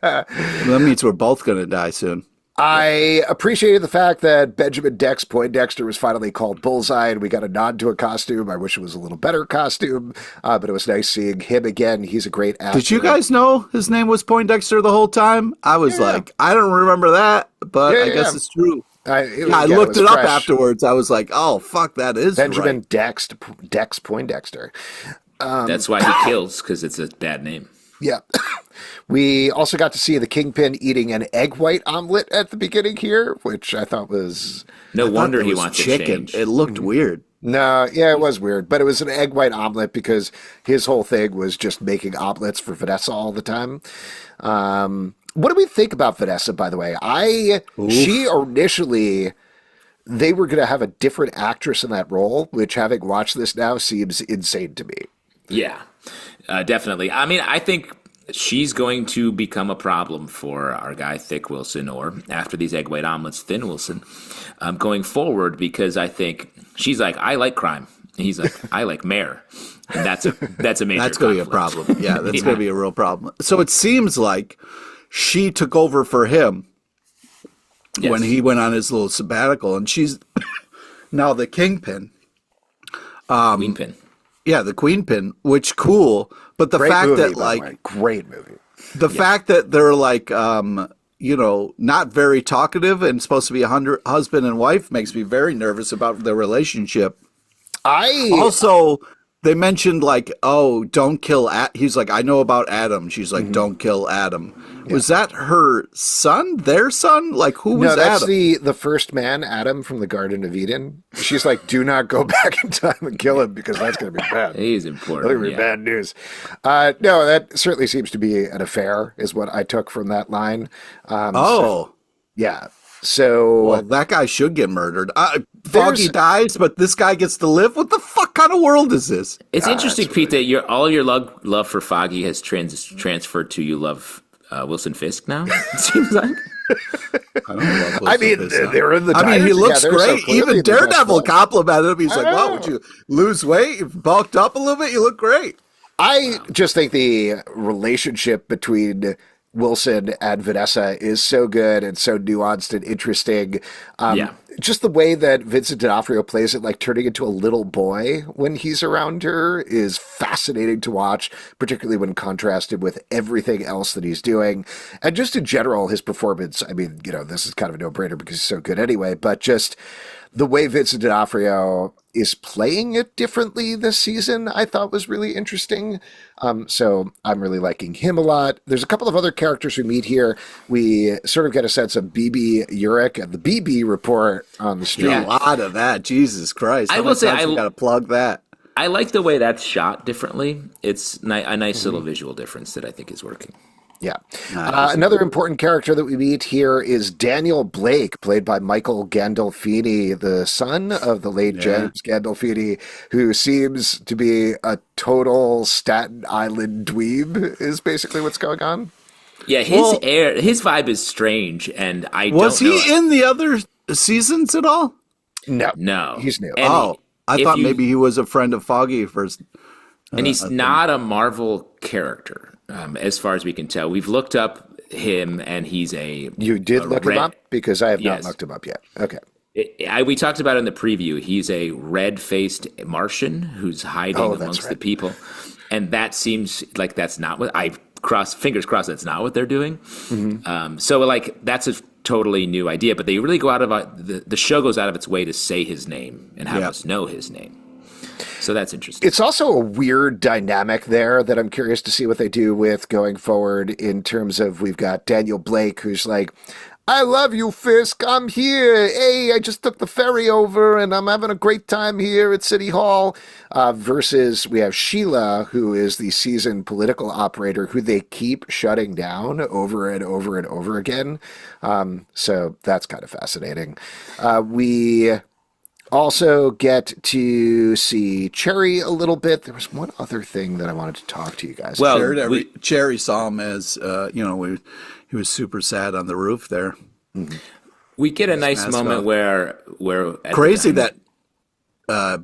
That means we're both going to die soon. I appreciated the fact that Benjamin Dex Poindexter was finally called Bullseye, and we got a nod to a costume. I wish it was a little better costume, but it was nice seeing him again. He's a great actor. Did you guys know his name was Poindexter the whole time? I was like, I don't remember that, but I guess it's true. I looked it up afterwards. I was like, oh, fuck, that is Benjamin right. Dex Poindexter. That's why he kills, because it's a bad name. Yeah. We also got to see the Kingpin eating an egg white omelet at the beginning here, which I thought was... No wonder he wants chicken. To change. It looked weird. No, yeah, it was weird. But it was an egg white omelet because his whole thing was just making omelets for Vanessa all the time. What do we think about Vanessa, by the way? She initially... They were going to have a different actress in that role, which, having watched this now, seems insane to me. Yeah, definitely. I mean, I think she's going to become a problem for our guy Thick Wilson, or after these egg white omelets, Thin Wilson, going forward, because I think she's like, I like crime. And he's like, I like mayor. And that's a major That's going to be a problem. Yeah, that's going to be a real problem. So it seems like she took over for him. Yes. When he went on his little sabbatical, and she's now the Kingpin. Queenpin. Yeah, the Queenpin, which cool. But the fact movie, that like great movie. The fact that they're like not very talkative and supposed to be a husband and wife makes me very nervous about their relationship. They mentioned like, oh, don't kill he's like, I know about Adam. She's like, don't kill Adam. Yeah. Was that her son? Their son? Like, who was Adam? No, that's the first man, Adam, from the Garden of Eden. She's like, do not go back in time and kill him because that's going to be bad. He's important. That's going to be bad news. No, that certainly seems to be an affair, is what I took from that line. Yeah. So that guy should get murdered. Foggy dies, but this guy gets to live. What the fuck kind of world is this? It's interesting, Pete, that all your love for Foggy has transferred to you love Wilson Fisk now. It seems like. I don't love Wilson Fisk, they were in the. He looks great. So even Daredevil complimented him. He's like, "Wow, would you lose weight? You've bulked up a little bit. You look great." I just think the relationship between Wilson and Vanessa is so good and so nuanced and interesting. just the way that Vincent D'Onofrio plays it, like turning into a little boy when he's around her, is fascinating to watch, particularly when contrasted with everything else that he's doing. And just in general, his performance, I mean, this is kind of a no-brainer because he's so good anyway, but just the way Vincent D'Onofrio is playing it differently this season, I thought was really interesting. So I'm really liking him a lot. There's a couple of other characters we meet here. We sort of get a sense of BB Urich and the BB report on the street. A lot of that. Jesus Christ. I will say, I got to plug that. I like the way that's shot differently. It's a nice little visual difference that I think is working. Yeah. Another important character that we meet here is Daniel Blake, played by Michael Gandolfini, the son of the late James Gandolfini, who seems to be a total Staten Island dweeb, is basically what's going on. Yeah, his vibe is strange, and I don't know. Was he in the other seasons at all? No. He's new. And I thought maybe he was a friend of Foggy first. And he's not a Marvel character, as far as we can tell. We've looked up him, and he's a... You did look him up? Because I have not looked him up yet. Okay. We talked about it in the preview. He's a red-faced Martian who's hiding amongst the people. And that seems like that's not what... fingers crossed that's not what they're doing. Mm-hmm. So, that's a totally new idea. But they really go out of... The show goes out of its way to say his name and have us know his name. So that's interesting. It's also a weird dynamic there that I'm curious to see what they do with going forward in terms of we've got Daniel Blake who's like, I love you, Fisk. I'm here. Hey, I just took the ferry over and I'm having a great time here at City Hall. Versus we have Sheila, who is the seasoned political operator who they keep shutting down over and over and over again. So that's kind of fascinating. We also get to see Cherry a little bit. There was one other thing that I wanted to talk to you guys about. Well, Cherry saw him as, he was super sad on the roof there. Mm-hmm. We get a nice moment where crazy that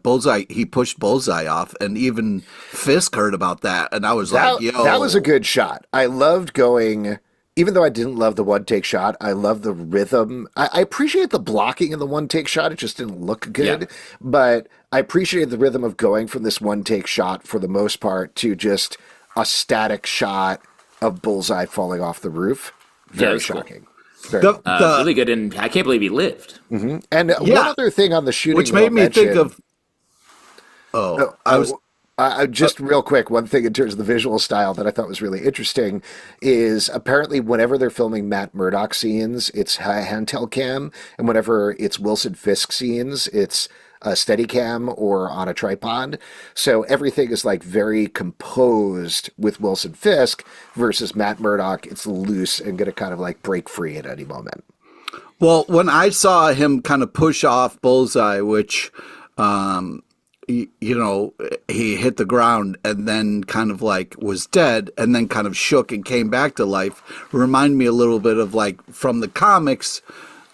Bullseye, he pushed Bullseye off, and even Fisk heard about that, and I was like, yo. That was a good shot. I loved going... Even though I didn't love the one-take shot, I love the rhythm. I appreciate the blocking in the one-take shot. It just didn't look good. Yeah. But I appreciated the rhythm of going from this one-take shot, for the most part, to just a static shot of Bullseye falling off the roof. Very shocking. Cool. Really good, and I can't believe he lived. Mm-hmm. And one other thing on the shooting, which made me think of... Just real quick, one thing in terms of the visual style that I thought was really interesting is apparently whenever they're filming Matt Murdock scenes, it's handheld cam, and whenever it's Wilson Fisk scenes, it's a steady cam or on a tripod. So everything is very composed with Wilson Fisk versus Matt Murdock. It's loose and going to kind of break free at any moment. Well, when I saw him kind of push off Bullseye, which... he hit the ground and then kind of was dead and then kind of shook and came back to life. Remind me a little bit of from the comics,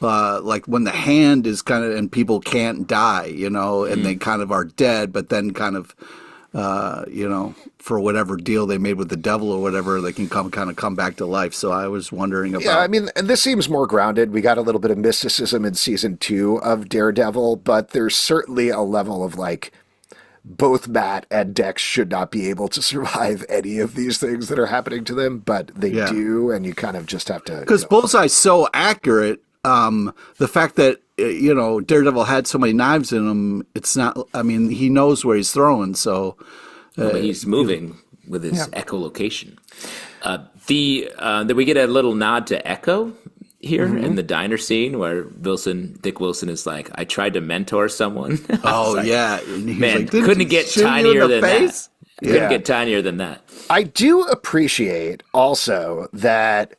when the hand is kind of, and people can't die, and they kind of are dead, but then kind of, for whatever deal they made with the devil or whatever, they can come back to life. So I was wondering about... Yeah, I mean, this seems more grounded. We got a little bit of mysticism in season 2 of Daredevil, but there's certainly a level of both Matt and Dex should not be able to survive any of these things that are happening to them, but they do, and you kind of just have to... Because Bullseye's so accurate, the fact that, Daredevil had so many knives in him, it's not... I mean, he knows where he's throwing, so... he's moving with his echolocation. Then we get a little nod to Echo here in the diner scene where Dick Wilson is like, I tried to mentor someone. Man, couldn't get tinier than that. Couldn't get tinier than that. I do appreciate also that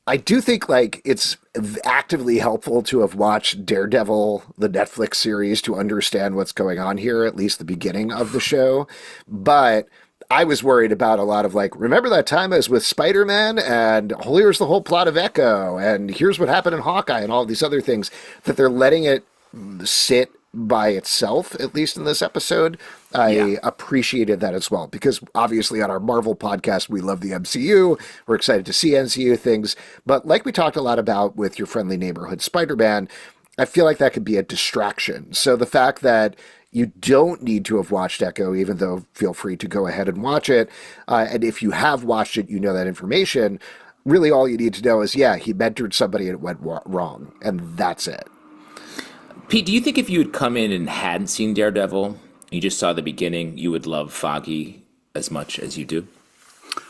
I do think it's actively helpful to have watched Daredevil, the Netflix series, to understand what's going on here, at least the beginning of the show. But I was worried about a lot of remember that time I was with Spider-Man and here's the whole plot of Echo and here's what happened in Hawkeye and all these other things, that they're letting it sit by itself, at least in this episode. I appreciated that as well, because obviously on our Marvel podcast, we love the MCU. We're excited to see MCU things. But like we talked a lot about with Your Friendly Neighborhood Spider-Man, I feel like that could be a distraction. So the fact that you don't need to have watched Echo, even though feel free to go ahead and watch it. And if you have watched it, you know that information. Really, all you need to know is, yeah, he mentored somebody and it went wrong. And that's it. Pete, do you think if you had come in and hadn't seen Daredevil, you just saw the beginning, you would love Foggy as much as you do?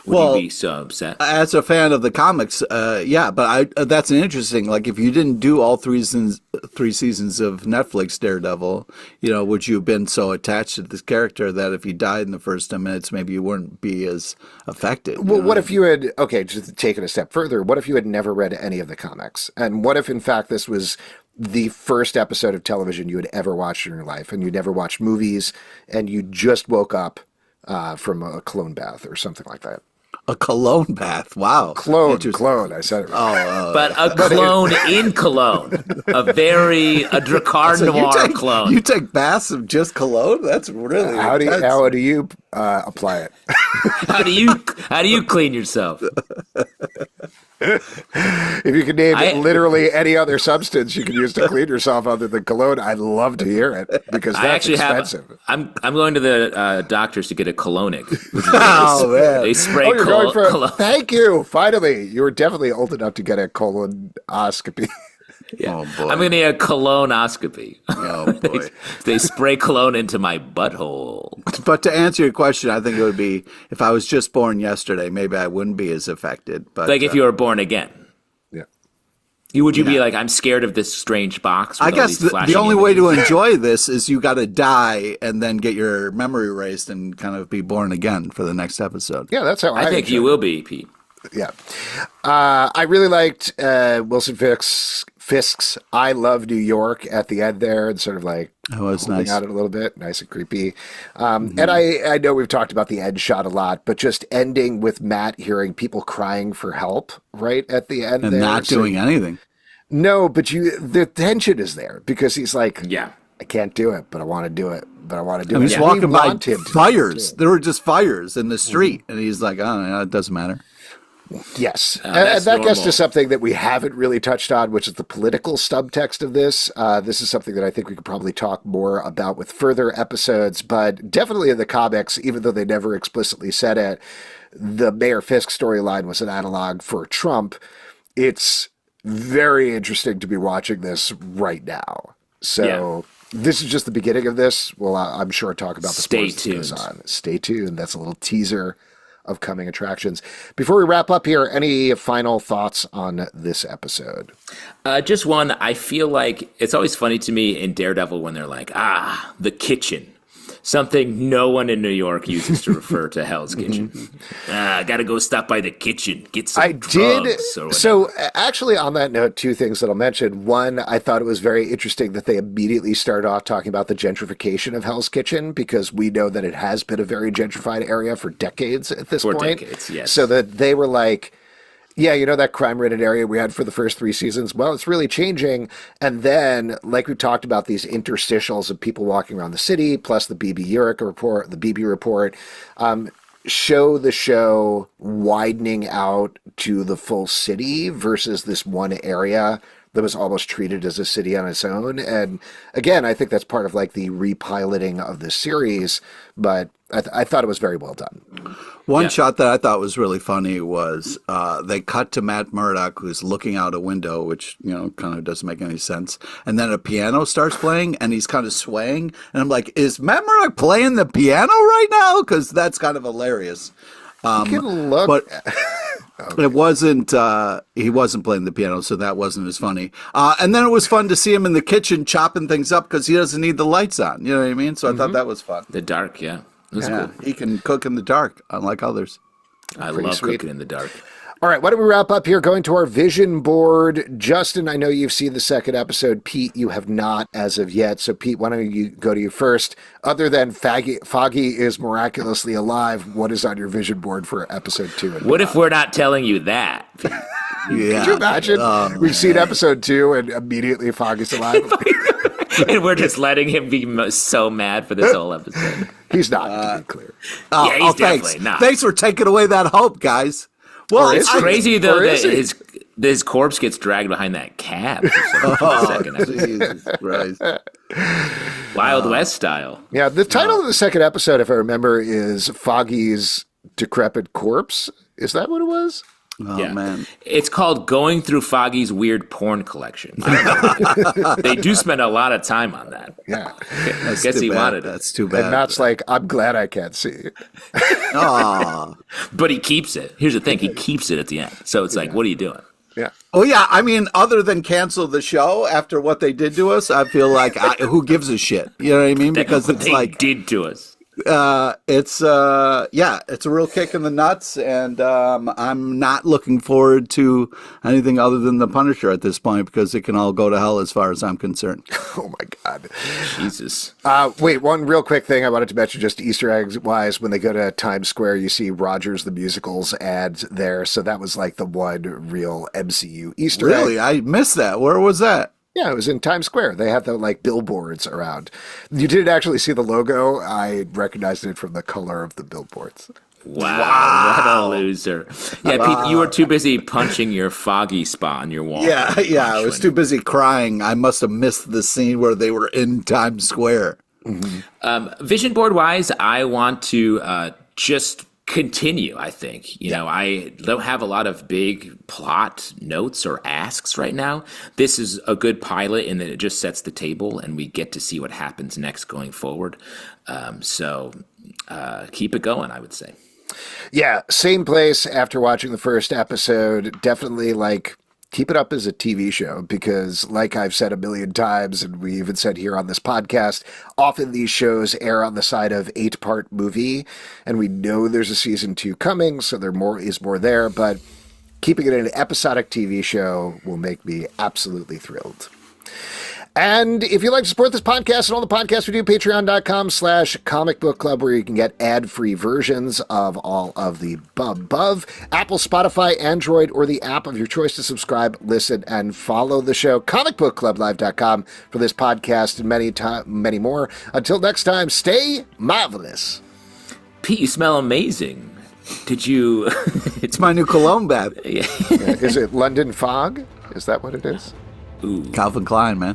Would you be so upset? As a fan of the comics, yeah, but that's an interesting. Like, if you didn't do all three seasons of Netflix Daredevil, would you have been so attached to this character that if he died in the first 10 minutes, maybe you wouldn't be as affected? Well, what if you had, just take it a step further, what if you had never read any of the comics? And what if, in fact, this was the first episode of television you had ever watched in your life, and you never watched movies, and you just woke up from a cologne bath or something like that? A cologne bath. Wow. Clone. I said it. But a clone in Cologne. A Drakkar Noir clone. You take baths of just cologne? That's really how do you apply it? How do you clean yourself? If you could name literally any other substance you could use to clean yourself other than cologne, I'd love to hear it, because that's expensive. I'm going to the doctors to get a colonic. Man. They spray cologne. Thank you. Finally, you were definitely old enough to get a colonoscopy. Yeah. Oh, boy. I'm going to get a colonoscopy. Oh, boy. They spray cologne into my butthole. But to answer your question, I think it would be, if I was just born yesterday, maybe I wouldn't be as affected. But like if you were born again. Yeah. Would you be like, I'm scared of this strange box? With I guess the only way to enjoy this is you got to die and then get your memory erased and kind of be born again for the next episode. Yeah, that's how I think you will be, Pete. Yeah. I really liked Wilson Fisk's I Love New York at the end there, and sort of like nice. out it a little bit, nice and creepy. And I know we've talked about the end shot a lot, but just ending with Matt hearing people crying for help right at the end and there. not doing anything. No, but the tension is there, because he's like, yeah, I can't do it, but I want to do it. But I want to do it. He's walking by fires. There were just fires in the street, and he's like, oh, it doesn't matter. Yes. And that gets to something that we haven't really touched on, which is the political subtext of this. This is something that I think we could probably talk more about with further episodes, but definitely in the comics, even though they never explicitly said it, the Mayor Fisk storyline was an analog for Trump. It's very interesting to be watching this right now. So this is just the beginning of this. Well, I'm sure talk about the Stay tuned. Stay tuned. That's a little teaser of coming attractions. Before we wrap up here, any final thoughts on this episode? Just one. I feel like it's always funny to me in Daredevil when they're like, the kitchen. Something no one in New York uses to refer to Hell's Kitchen. I got to go stop by the kitchen, get some drugs. So actually on that note, two things that I'll mention. One, I thought it was very interesting that they immediately started off talking about the gentrification of Hell's Kitchen, because we know that it has been a very gentrified area for decades at this point. For decades, yes. So that they were like, yeah, that crime-ridden area we had for the first 3 seasons, well, it's really changing. And then, like we talked about, these interstitials of people walking around the city, plus the BB report, show the show widening out to the full city versus this one area that was almost treated as a city on its own. And again, I think that's part of like the repiloting of this series, but I thought it was very well done. One shot that I thought was really funny was they cut to Matt Murdock, who's looking out a window, which, kind of doesn't make any sense. And then a piano starts playing and he's kind of swaying. And I'm like, is Matt Murdock playing the piano right now? Because that's kind of hilarious. You can look. But it wasn't, he wasn't playing the piano, so that wasn't as funny. And then it was fun to see him in the kitchen chopping things up because he doesn't need the lights on. You know what I mean? So I thought that was fun. The dark, yeah. That's cool. He can cook in the dark, unlike others. I love cooking in the dark. All right, why don't we wrap up here going to our vision board. Justin, I know you've seen the second episode. Pete, you have not as of yet. So, Pete, why don't you go to you first? Other than Foggy is miraculously alive, what is on your vision board for episode 2? What if we're not telling you that? Could you imagine? We've seen episode 2 and immediately Foggy's alive. And we're just letting him be so mad for this whole episode. He's not, to be clear. Yeah, he's definitely not. Thanks for taking away that hope, guys. Well, it's crazy though that His corpse gets dragged behind that cab for some second. Jesus Christ. Wild West style. Yeah, the title of the second episode, if I remember, is Foggy's Decrepit Corpse. Is that what it was? Oh, Yeah. man. It's called Going Through Foggy's Weird Porn Collection. They do spend a lot of time on that. Yeah. I guess he wanted it. That's too bad. And Matt's like, I'm glad I can't see. Aw. But he keeps it. Here's the thing. He keeps it at the end. So it's like, what are you doing? Yeah. Oh, yeah. I mean, other than cancel the show after what they did to us, I feel like who gives a shit? You know what I mean? Because What it's they like, did to us. it's a real kick in the nuts. And I'm not looking forward to anything other than the Punisher at this point because it can all go to hell as far as I'm concerned. Oh, my God. Jesus. Wait, one real quick thing I wanted to mention, just Easter eggs wise, when they go to Times Square, you see Rogers the Musical's ads there. So that was like the one real MCU Easter egg. Really? I missed that. Where was that? Yeah, it was in Times Square. They have the like billboards around. You didn't actually see the logo. I recognized it from the color of the billboards. Wow. What a loser. Yeah, Pete, you were too busy punching your Foggy spot on your wall. Yeah, I was too busy crying. I must have missed the scene where they were in Times Square. Vision board wise, I want to just continue, I think. You know, I don't have a lot of big plot notes or asks right now. This is a good pilot in that it just sets the table and we get to see what happens next going forward. So keep it going, I would say. Yeah, same place after watching the first episode. Definitely like keep it up as a TV show because like I've said a million times and we even said here on this podcast, often these shows err on the side of 8-part movie and we know there's a season 2 coming, so there is more there, but keeping it an episodic TV show will make me absolutely thrilled. And if you'd like to support this podcast and all the podcasts we do, patreon.com/comic book club, where you can get ad-free versions of all of the above. Apple, Spotify, Android, or the app of your choice to subscribe, listen, and follow the show. comicbookclublive.com for this podcast and many more. Until next time, stay marvelous. Pete, you smell amazing. Did you... It's my new cologne, babe. Is it London Fog? Is that what it is? Ooh. Calvin Klein, man.